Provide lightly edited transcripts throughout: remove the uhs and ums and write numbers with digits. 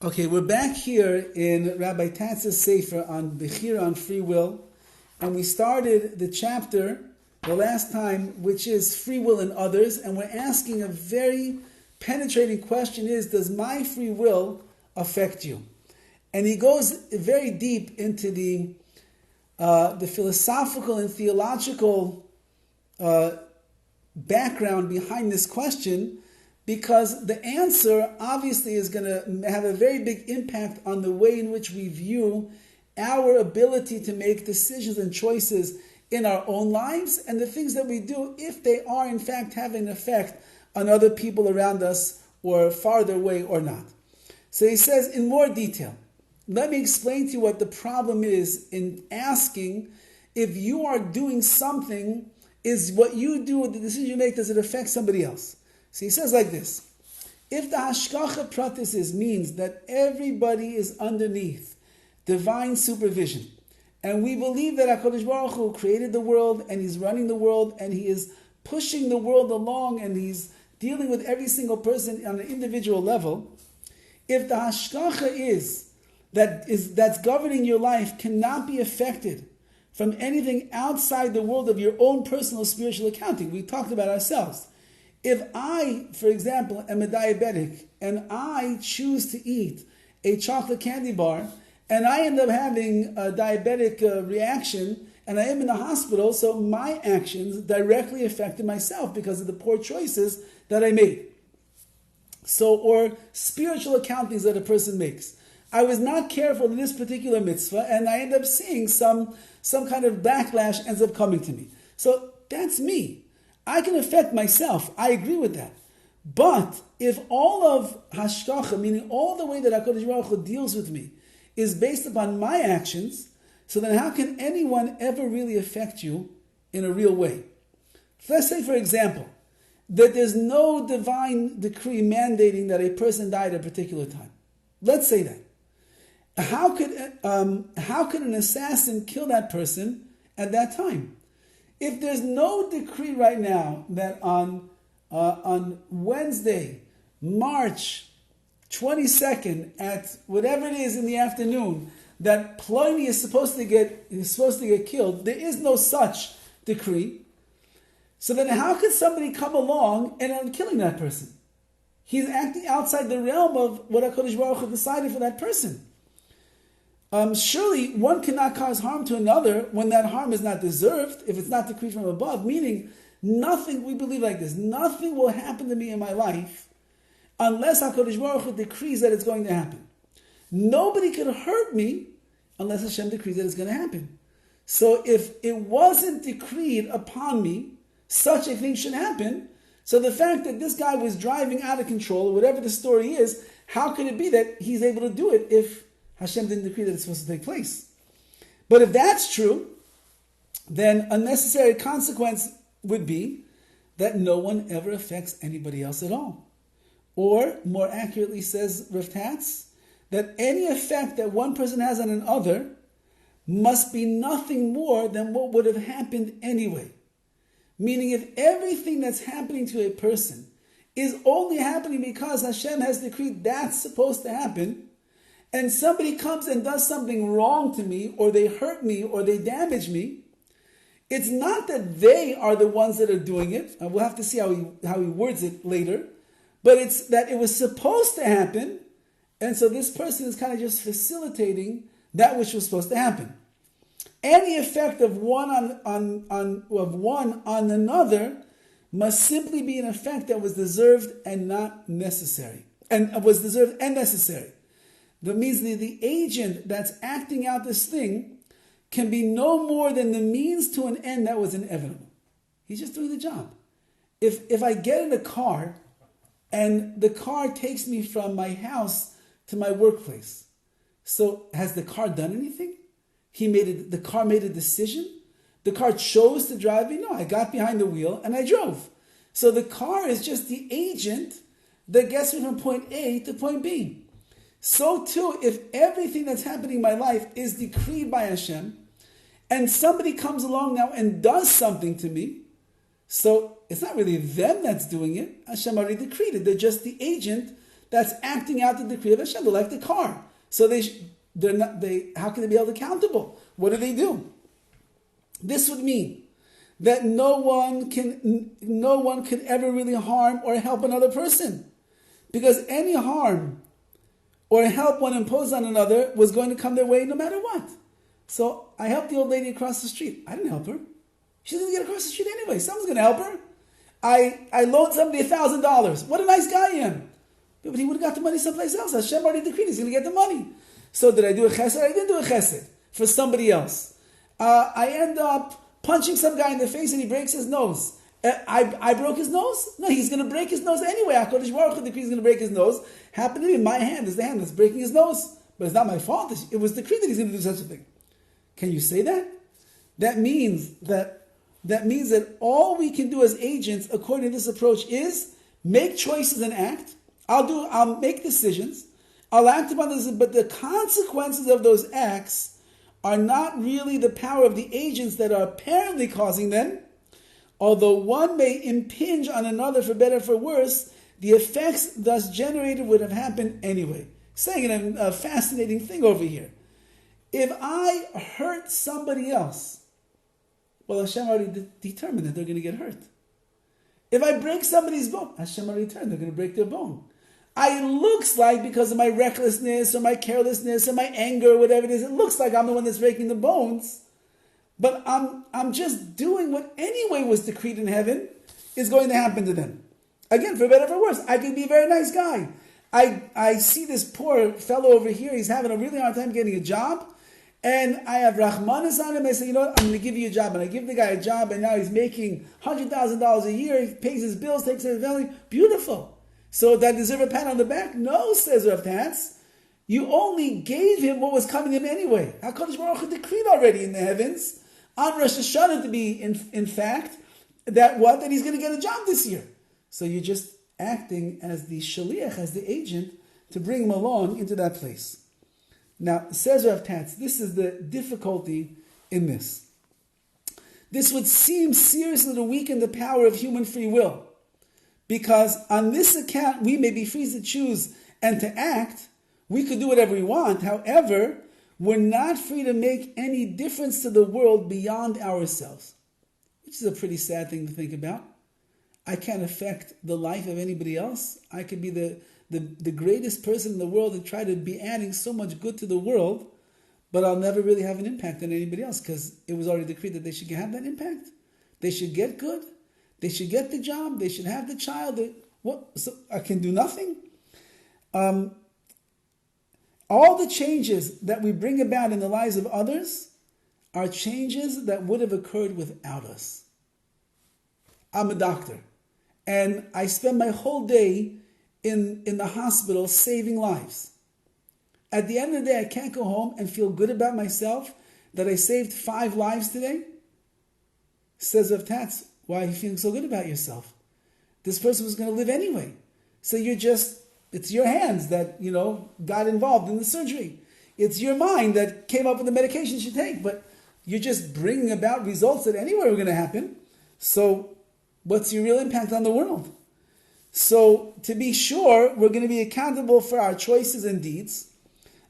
Okay, we're back here in Rabbi Tatz's Sefer on Bechira, on free will, and we started the chapter the last time, which is free will in others, and we're asking a very penetrating question: does my free will affect you? And he goes very deep into the philosophical and theological background behind this question, because the answer obviously is going to have a very big impact on the way in which we view our ability to make decisions and choices in our own lives, and the things that we do, if they are in fact having an effect on other people around us or farther away or not. So he says in more detail, let me explain to you what the problem is in asking if you are doing something, is what you do, the decision you make, does it affect somebody else? So he says like this: if the hashgacha pratis means that everybody is underneath divine supervision, and we believe that HaKadosh Baruch Hu created the world, and He's running the world, and He is pushing the world along, and He's dealing with every single person on an individual level, if the hashgacha that's governing your life cannot be affected from anything outside the world of your own personal spiritual accounting. We talked about ourselves. If I, for example, am a diabetic and I choose to eat a chocolate candy bar and I end up having a diabetic reaction and I am in the hospital, so my actions directly affected myself because of the poor choices that I made. So, or spiritual accountings that a person makes. I was not careful in this particular mitzvah and I end up seeing some kind of backlash ends up coming to me. So that's me. I can affect myself. I agree with that. But if all of hashgacha, meaning all the way that HaKadosh Baruch Hu deals with me, is based upon my actions, so then how can anyone ever really affect you in a real way? Let's say, for example, that there's no divine decree mandating that a person die at a particular time. Let's say that. How could an assassin kill that person at that time? If there's no decree right now that on Wednesday, March 22nd, at whatever it is in the afternoon, that Pliny is supposed to get killed, there is no such decree. So then how could somebody come along and end up killing that person? He's acting outside the realm of what HaKadosh Baruch Hu decided for that person. Surely one cannot cause harm to another when that harm is not deserved, if it's not decreed from above, meaning nothing, we believe like this, nothing will happen to me in my life unless HaKadosh Baruch Hu decrees that it's going to happen. Nobody can hurt me unless Hashem decrees that it's going to happen. So if it wasn't decreed upon me, such a thing should happen. So the fact that this guy was driving out of control, or whatever the story is, how could it be that he's able to do it if Hashem didn't decree that it's supposed to take place? But if that's true, then a necessary consequence would be that no one ever affects anybody else at all. Or, more accurately says Rav Tatz, that any effect that one person has on another must be nothing more than what would have happened anyway. Meaning, if everything that's happening to a person is only happening because Hashem has decreed that's supposed to happen, and somebody comes and does something wrong to me, or they hurt me, or they damage me, it's not that they are the ones that are doing it. We'll have to see how he words it later. But it's that it was supposed to happen, and so this person is kind of just facilitating that which was supposed to happen. Any effect of one on another must simply be an effect that was deserved and not necessary, and was deserved and necessary. That means the agent that's acting out this thing can be no more than the means to an end that was inevitable. He's just doing the job. If I get in a car and the car takes me from my house to my workplace, so has the car done anything? The car made a decision? The car chose to drive me? No, I got behind the wheel and I drove. So the car is just the agent that gets me from point A to point B. So too, if everything that's happening in my life is decreed by Hashem, and somebody comes along now and does something to me, so it's not really them that's doing it. Hashem already decreed it. They're just the agent that's acting out the decree of Hashem. They're like the car. So they're not. How can they be held accountable? What do? This would mean that no one can ever really harm or help another person, because any harm or help one imposed on another was going to come their way no matter what. So I helped the old lady across the street. I didn't help her. She's going to get across the street anyway. Someone's going to help her. I loaned somebody $1,000. What a nice guy I am. But he would have got the money someplace else. Hashem already decreed he's going to get the money. So did I do a chesed? I didn't do a chesed for somebody else. I end up punching some guy in the face and he breaks his nose. I broke his nose? No, he's going to break his nose anyway. HaKadosh Baruch Hu decreed he's going to break his nose. Happened to be my hand is the hand that's breaking his nose. But it's not my fault. It was decreed that he's going to do such a thing. Can you say that? That means that all we can do as agents, according to this approach, is make choices and act. I'll make decisions. I'll act upon this, but the consequences of those acts are not really the power of the agents that are apparently causing them. Although one may impinge on another for better or for worse, the effects thus generated would have happened anyway. Saying a fascinating thing over here. If I hurt somebody else, well, Hashem already determined that they're going to get hurt. If I break somebody's bone, Hashem already determined they're going to break their bone. It looks like because of my recklessness or my carelessness or my anger or whatever it is, it looks like I'm the one that's breaking the bones. But I'm just doing what anyway was decreed in heaven is going to happen to them. Again, for better or for worse, I could be a very nice guy. I see this poor fellow over here, he's having a really hard time getting a job. And I have Rahmanis on him. I say, you know what, I'm going to give you a job. And I give the guy a job, and now he's making $100,000 a year. He pays his bills, takes care of his family. Beautiful. So do I deserve a pat on the back? No, says Rav Tatz. You only gave him what was coming to him anyway. HaKadosh Baruch Hu decreed already in the heavens on Rosh Hashanah to be, in fact, that he's going to get a job this year. So you're just acting as the shaliach, as the agent, to bring him along into that place. Now, says Rav Tatz, this is the difficulty in this. This would seem seriously to weaken the power of human free will, because on this account, we may be free to choose and to act. We could do whatever we want. However, we're not free to make any difference to the world beyond ourselves, which is a pretty sad thing to think about. I can't affect the life of anybody else. I could be the greatest person in the world and try to be adding so much good to the world, but I'll never really have an impact on anybody else because it was already decreed that they should have that impact. They should get good. They should get the job. They should have the child. So I can do nothing. All the changes that we bring about in the lives of others are changes that would have occurred without us. I'm a doctor, and I spend my whole day in the hospital saving lives. At the end of the day, I can't go home and feel good about myself that I saved 5 lives today. Says Rav Tatz, why are you feeling so good about yourself? This person was going to live anyway. So it's your hands that, got involved in the surgery. It's your mind that came up with the medication you should take, but you're just bringing about results that anyway were going to happen. So what's your real impact on the world? So to be sure, we're going to be accountable for our choices and deeds.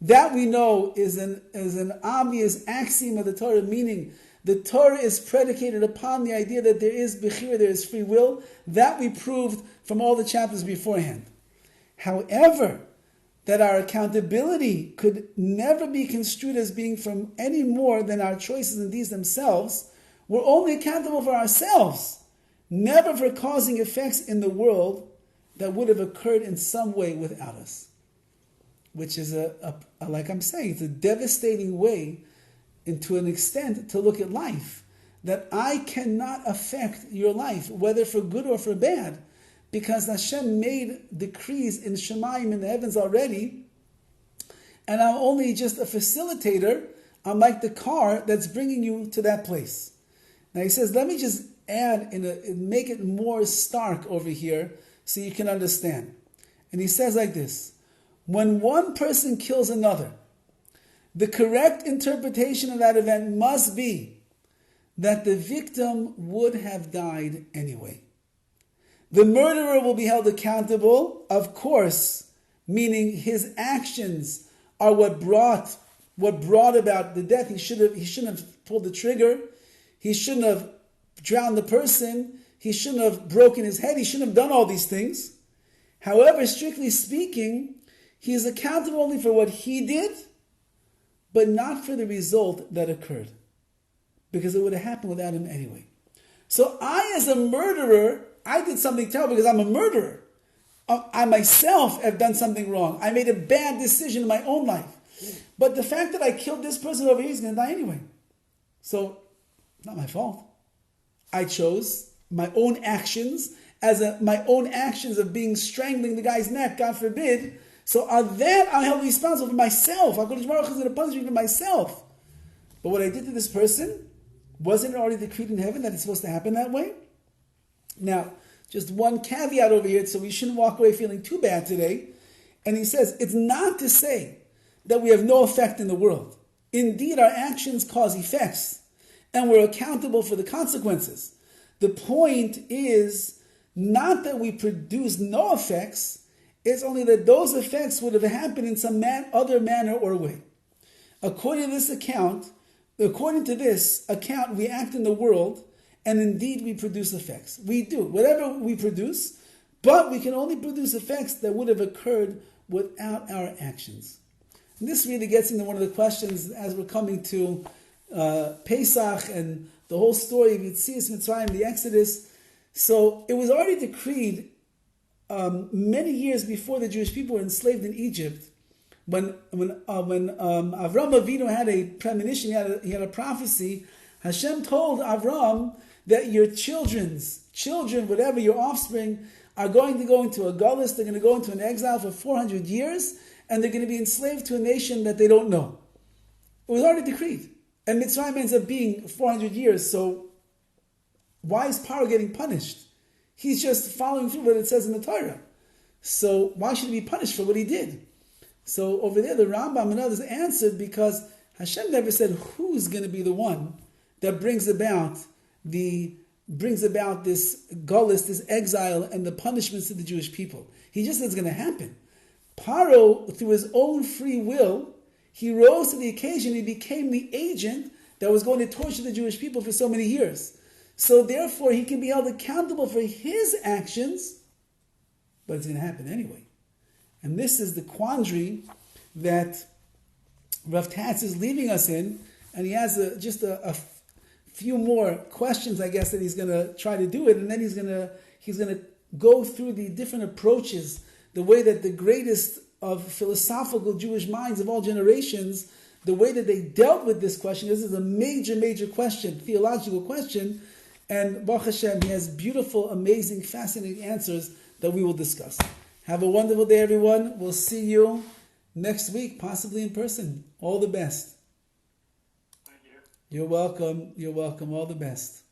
That we know is an obvious axiom of the Torah, meaning the Torah is predicated upon the idea that there is Bechira, there is free will. That we proved from all the chapters beforehand. However, that our accountability could never be construed as being from any more than our choices and deeds themselves. We're only accountable for ourselves, never for causing effects in the world that would have occurred in some way without us. Which is like I'm saying, it's a devastating way, and to an extent, to look at life. That I cannot affect your life, whether for good or for bad, because Hashem made decrees in Shemayim in the heavens already, and I'm only just a facilitator. I'm like the car that's bringing you to that place. Now he says, let me just add and make it more stark over here so you can understand. And he says like this: when one person kills another, the correct interpretation of that event must be that the victim would have died anyway. The murderer will be held accountable, of course, meaning his actions are what brought about the death. He shouldn't have pulled the trigger. He shouldn't have drowned the person. He shouldn't have broken his head. He shouldn't have done all these things. However, strictly speaking, he is accountable only for what he did, but not for the result that occurred, because it would have happened without him anyway. So I, as a murderer, I did something terrible because I'm a murderer. I myself have done something wrong. I made a bad decision in my own life. But the fact that I killed this person over here, he's going to die anyway. So, not my fault. I chose my own actions my own actions of strangling the guy's neck, God forbid. So on that, I'm held responsible for myself. HaKadosh Baruch Hu is going to punish me for myself. But what I did to this person, wasn't it already decreed in heaven that it's supposed to happen that way? Now, just one caveat over here, so we shouldn't walk away feeling too bad today. And he says, it's not to say that we have no effect in the world. Indeed, our actions cause effects, and we're accountable for the consequences. The point is not that we produce no effects, it's only that those effects would have happened in some other manner or way. According to this account, we act in the world, and indeed we produce effects. We do, whatever we produce, but we can only produce effects that would have occurred without our actions. And this really gets into one of the questions as we're coming to Pesach and the whole story of Yetzias Mitzrayim, the Exodus. So it was already decreed many years before the Jewish people were enslaved in Egypt. When Avram Avinu had a premonition, he had a prophecy. Hashem told Avram that your children, whatever your offspring, are going to go into a gullus. They're going to go into an exile for 400 years, and they're going to be enslaved to a nation that they don't know. It was already decreed, and Mitzrayim ends up being 400 years. So why is Paro getting punished? He's just following through what it says in the Torah. So why should he be punished for what he did? So over there, the Rambam and others answered because Hashem never said who's going to be the one that brings about this gullus, this exile, and the punishments to the Jewish people. He just said it's going to happen. Paro, through his own free will, he rose to the occasion. He became the agent that was going to torture the Jewish people for so many years. So therefore, he can be held accountable for his actions, but it's going to happen anyway. And this is the quandary that Rav Tatz is leaving us in, and he has just a few more questions, I guess, that he's going to try to do it, and then he's going to go through the different approaches, the way that the greatest of philosophical Jewish minds of all generations, the way that they dealt with this question. This is a major, major question, theological question, and Baruch Hashem, he has beautiful, amazing, fascinating answers that we will discuss. Have a wonderful day, everyone. We'll see you next week, possibly in person. All the best. Thank you. You're welcome. You're welcome. All the best.